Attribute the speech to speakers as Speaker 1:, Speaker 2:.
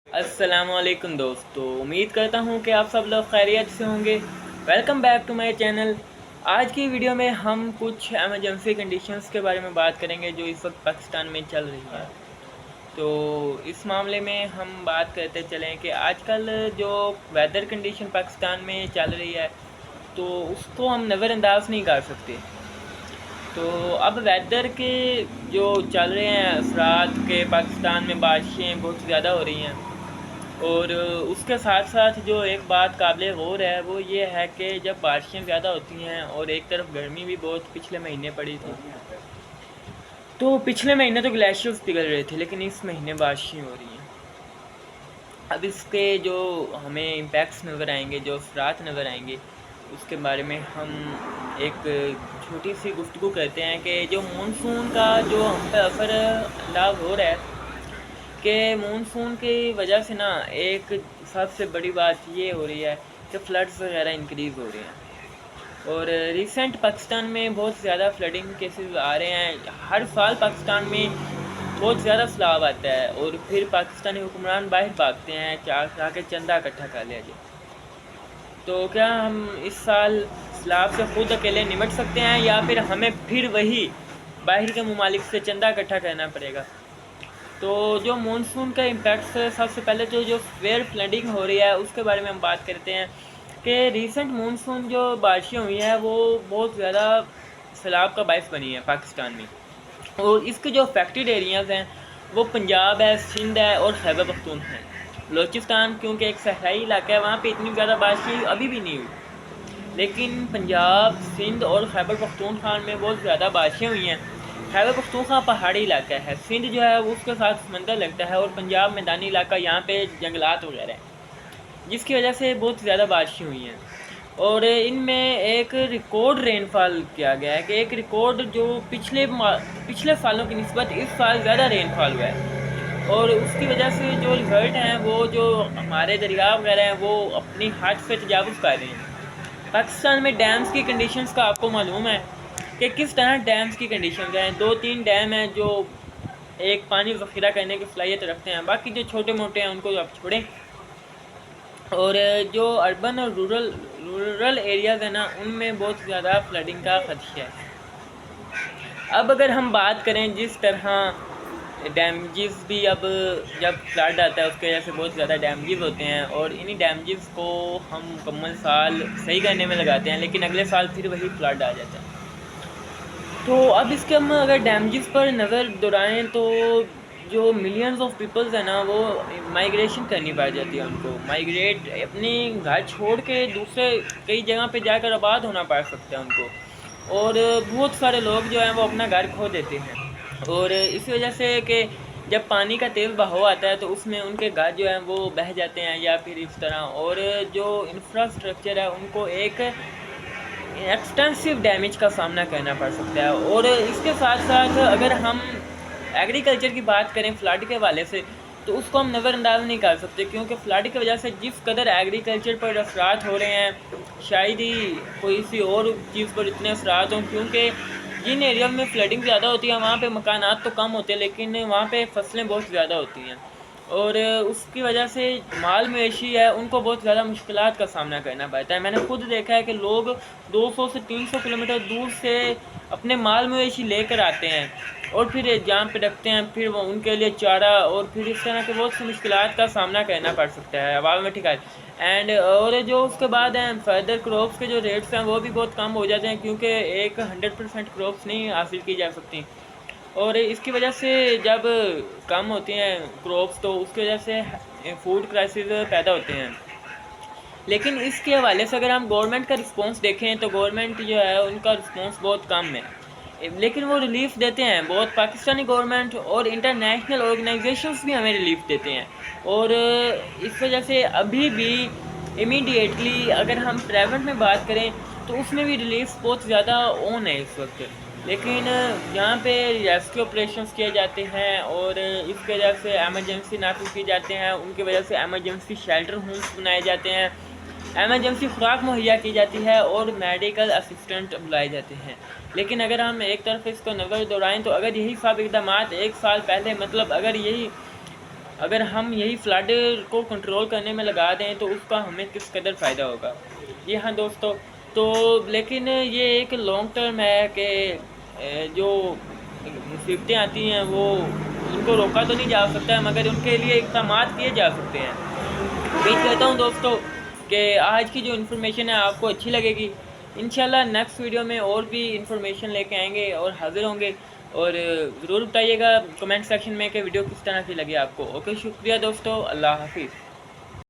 Speaker 1: السلام علیکم دوستو، امید کرتا ہوں کہ آپ سب لوگ خیریت سے ہوں گے۔ Welcome back to my channel. آج کی ویڈیو میں ہم کچھ ایمرجنسی کنڈیشنز کے بارے میں بات کریں گے جو اس وقت پاکستان میں چل رہی ہیں۔ تو اس معاملے میں ہم بات کرتے چلیں کہ آج کل جو ویدر کنڈیشن پاکستان میں چل رہی ہے تو اس کو ہم نظر انداز نہیں کر سکتے۔ تو اب ویدر کے جو چل رہے ہیں اثرات کے پاکستان میں بارشیں بہت زیادہ ہو رہی ہیں، اور اس کے ساتھ ساتھ جو ایک بات قابل غور ہے وہ یہ ہے کہ جب بارشیں زیادہ ہوتی ہیں اور ایک طرف گرمی بھی بہت پچھلے مہینے پڑی تھی، تو پچھلے مہینے تو گلیشیئرز پگھل رہے تھے، لیکن اس مہینے بارشیں ہو رہی ہیں۔ اب اس کے جو ہمیں امپیکٹس نظر آئیں گے، جو اثرات نظر آئیں گے، اس کے بارے میں ہم ایک چھوٹی سی گفتگو کرتے ہیں کہ جو مونسون کا جو ہم پہ اثر انداز ہو رہا ہے کہ مونسون کی وجہ سے نا ایک سب سے بڑی بات یہ ہو رہی ہے کہ فلڈز وغیرہ انکریز ہو رہے ہیں، اور ریسنٹ پاکستان میں بہت زیادہ فلڈنگ کیسز آ رہے ہیں۔ ہر سال پاکستان میں بہت زیادہ سیلاب آتا ہے اور پھر پاکستانی حکمران باہر بھاگتے ہیں چاہ کے چندہ اکٹھا کر لیا جائے۔ تو کیا ہم اس سال سیلاب سے خود اکیلے نمٹ سکتے ہیں یا پھر ہمیں پھر وہی باہر کے ممالک سے چندہ اکٹھا کرنا پڑے گا؟ تو جو مونسون کا امپیکٹس ہے، سب سے پہلے تو جو سویئر فلڈنگ ہو رہی ہے اس کے بارے میں ہم بات کرتے ہیں کہ ریسنٹ مونسون جو بارشیں ہوئی ہیں وہ بہت زیادہ سیلاب کا باعث بنی ہے پاکستان میں، اور اس کے جو افیکٹڈ ایریاز ہیں وہ پنجاب ہے، سندھ ہے اور خیبر پختونخوا ہے۔ بلوچستان کیونکہ ایک صحرائی علاقہ ہے، وہاں پہ اتنی زیادہ بارشیں ابھی بھی نہیں ہوئی، لیکن پنجاب، سندھ اور خیبر پختونخوا میں بہت زیادہ بارشیں ہوئی ہیں۔ خیبر پختونخوا پہاڑی علاقہ ہے، سندھ جو ہے وہ اس کے ساتھ سمندر لگتا ہے، اور پنجاب میدانی علاقہ، یہاں پہ جنگلات وغیرہ ہیں، جس کی وجہ سے بہت زیادہ بارشیں ہوئی ہیں۔ اور ان میں ایک ریکارڈ رین فال کیا گیا ہے کہ ایک ریکارڈ جو پچھلے سالوں کی نسبت اس سال زیادہ رین فال ہوا ہے، اور اس کی وجہ سے جو ریزلٹ ہیں وہ جو ہمارے دریا وغیرہ ہیں وہ اپنی حد سے تجاوز کر رہے ہیں۔ پاکستان میں ڈیمز کی کنڈیشنز کا آپ کو معلوم ہے کہ کس طرح ڈیمز کی کنڈیشنز ہیں۔ 2-3 ڈیم ہیں جو ایک پانی ذخیرہ کرنے کی صلاحیت رکھتے ہیں، باقی جو چھوٹے موٹے ہیں ان کو آپ چھوڑیں۔ اور جو اربن اور رورل ایریاز ہیں نا، ان میں بہت زیادہ فلڈنگ کا خدشہ ہے۔ اب اگر ہم بات کریں جس طرح ڈیمیجز بھی، اب جب فلڈ آتا ہے اس کی وجہ سے بہت زیادہ ڈیمیجز ہوتے ہیں، اور انہی ڈیمیجز کو ہم مکمل سال صحیح کرنے میں لگاتے ہیں، لیکن اگلے سال پھر وہی فلڈ آ جاتا ہے۔ تو اب اس کے ہم اگر ڈیمیجز پر نظر دوڑائیں تو جو ملینز آف پیپلز ہیں نا وہ مائیگریشن کرنی پڑ جاتی ہے، ان کو مائیگریٹ اپنے گھر چھوڑ کے دوسرے کئی جگہ پہ جا کر آباد ہونا پڑ سکتا ہے ان کو، اور بہت سارے لوگ جو ہیں وہ اپنا گھر کھو دیتے ہیں، اور اسی وجہ سے کہ جب پانی کا تیز بہاؤ آتا ہے تو اس میں ان کے گھر جو ہیں وہ بہہ جاتے ہیں یا پھر اس طرح، اور جو انفراسٹرکچر ہے ان کو ایک ایکسٹینسو ڈیمیج کا سامنا کرنا پڑ سکتا ہے۔ اور اس کے ساتھ ساتھ اگر ہم ایگریکلچر کی بات کریں فلڈ کے حوالے سے تو اس کو ہم نظر انداز نہیں کر سکتے، کیونکہ فلڈ کی وجہ سے جس قدر ایگریکلچر پر اثرات ہو رہے ہیں شاید ہی کوئی سی اور چیز پر اتنے اثرات ہوں، کیونکہ جن ایریا میں فلڈنگ زیادہ ہوتی ہے وہاں پہ مکانات تو کم ہوتے ہیں لیکن وہاں پہ فصلیں بہت زیادہ ہوتی ہیں، اور اس کی وجہ سے مال مویشی ہے ان کو بہت زیادہ مشکلات کا سامنا کرنا پڑتا ہے۔ میں نے خود دیکھا ہے کہ لوگ 200 سے 300 کلومیٹر دور سے اپنے مال مویشی لے کر آتے ہیں اور پھر جہاں پہ رکھتے ہیں، پھر وہ ان کے لیے چارہ اور پھر اس طرح کے بہت سی مشکلات کا سامنا کرنا پڑ سکتا ہے عوام میں، ٹھیک ہے۔ اور جو اس کے بعد ہیں فردر کراپس کے جو ریٹس ہیں وہ بھی بہت کم ہو جاتے ہیں، کیونکہ ایک 100% کراپس نہیں حاصل کی جا سکتی، اور اس کی وجہ سے جب کم ہوتی ہیں کراپس تو اس کی وجہ سے فوڈ کرائسس پیدا ہوتے ہیں۔ لیکن اس کے حوالے سے اگر ہم گورنمنٹ کا رسپانس دیکھیں تو گورنمنٹ جو ہے ان کا رسپانس بہت کم ہے، لیکن وہ ریلیف دیتے ہیں بہت، پاکستانی گورنمنٹ اور انٹرنیشنل آرگنائزیشنز بھی ہمیں ریلیف دیتے ہیں، اور اس وجہ سے ابھی بھی امیڈیٹلی اگر ہم پریونٹ میں بات کریں تو اس میں بھی ریلیف بہت زیادہ اون ہے اس وقت، لیکن یہاں پہ ریسکیو آپریشنز کیے جاتے ہیں اور اس کی وجہ سے ایمرجنسی نافذ کی جاتے ہیں، ان کی وجہ سے ایمرجنسی شیلٹر ہومس بنائے جاتے ہیں، ایمرجنسی خوراک مہیا کی جاتی ہے اور میڈیکل اسسٹنٹ بلائے جاتے ہیں۔ لیکن اگر ہم ایک طرف اس کو نظر دوڑائیں تو اگر یہی سب اقدامات ایک سال پہلے، مطلب اگر یہی اگر ہم یہی فلڈ کو کنٹرول کرنے میں لگا دیں تو اس کا ہمیں کس قدر فائدہ ہوگا۔ جی ہاں دوستو، تو لیکن یہ ایک لانگ ٹرم ہے کہ جو مصیبتیں آتی ہیں وہ ان کو روکا تو نہیں جا سکتا، مگر ان کے لیے اقدامات کیے جا سکتے ہیں۔ امید کرتا ہوں دوستو کہ آج کی جو انفارمیشن ہے آپ کو اچھی لگے گی۔ انشاءاللہ نیکسٹ ویڈیو میں اور بھی انفارمیشن لے کے آئیں گے اور حاضر ہوں گے، اور ضرور بتائیے گا کمنٹ سیکشن میں کہ ویڈیو کس طرح کی لگی آپ کو۔ اوکے، شکریہ دوستو، اللہ حافظ۔